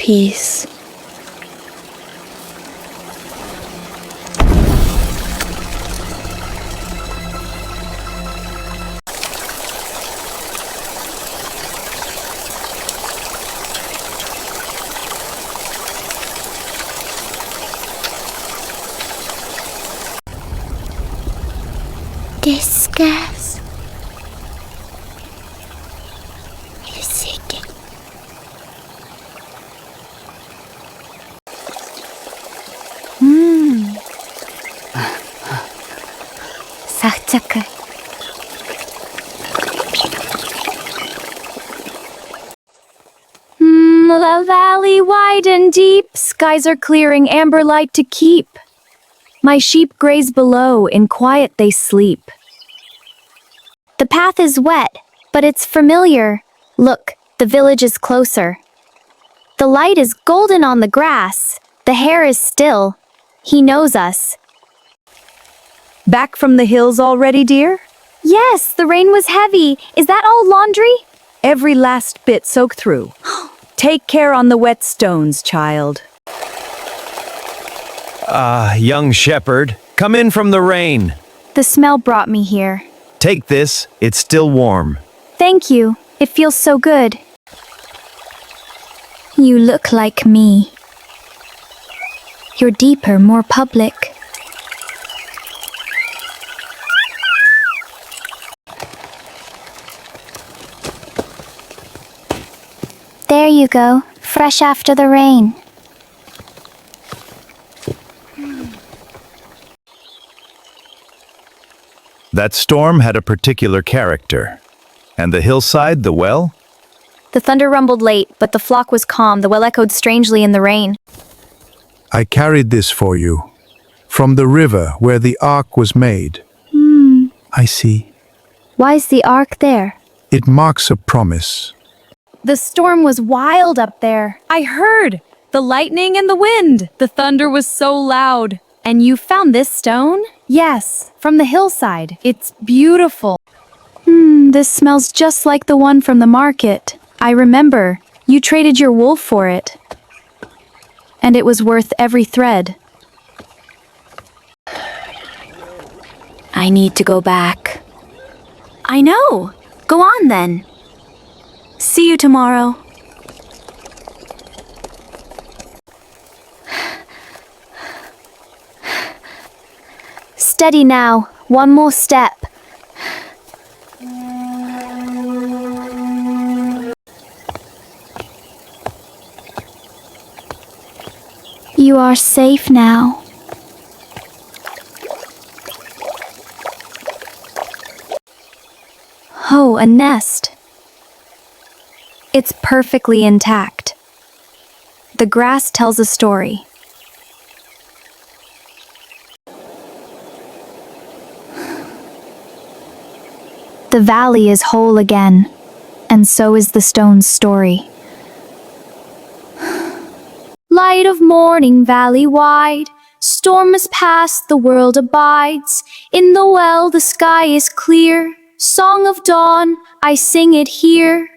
peace. Discuss. Music. 살짝. The valley wide and deep, skies are clearing, amber light to keep. My sheep graze below, in quiet they sleep. The path is wet, but it's familiar. Look, the village is closer. The light is golden on the grass. The hair is still. He knows us. Back from the hills already, dear? Yes, the rain was heavy. Is that all laundry? Every last bit soaked through. Take care on the wet stones, child. Young shepherd, come in from the rain. The smell brought me here. Take this, it's still warm. Thank you. It feels so good. You look like me. You're deeper, more public. There you go, fresh after the rain. That storm had a particular character. And the hillside, the well? The thunder rumbled late, but the flock was calm. The well echoed strangely in the rain. I carried this for you, from the river where the ark was made. I see. Why's the ark there? It marks a promise. The storm was wild up there. I heard the lightning and the wind. The thunder was so loud. And you found this stone? Yes, from the hillside. It's beautiful. This smells just like the one from the market. I remember. You traded your wool for it. And it was worth every thread. I need to go back. I know. Go on then. See you tomorrow. Steady now. One more step. You are safe now. Oh, a nest. It's perfectly intact. The grass tells a story. The valley is whole again, and so is the stone's story. Light of morning, valley wide, storm has passed, the world abides. In the well, the sky is clear. Song of dawn, I sing it here.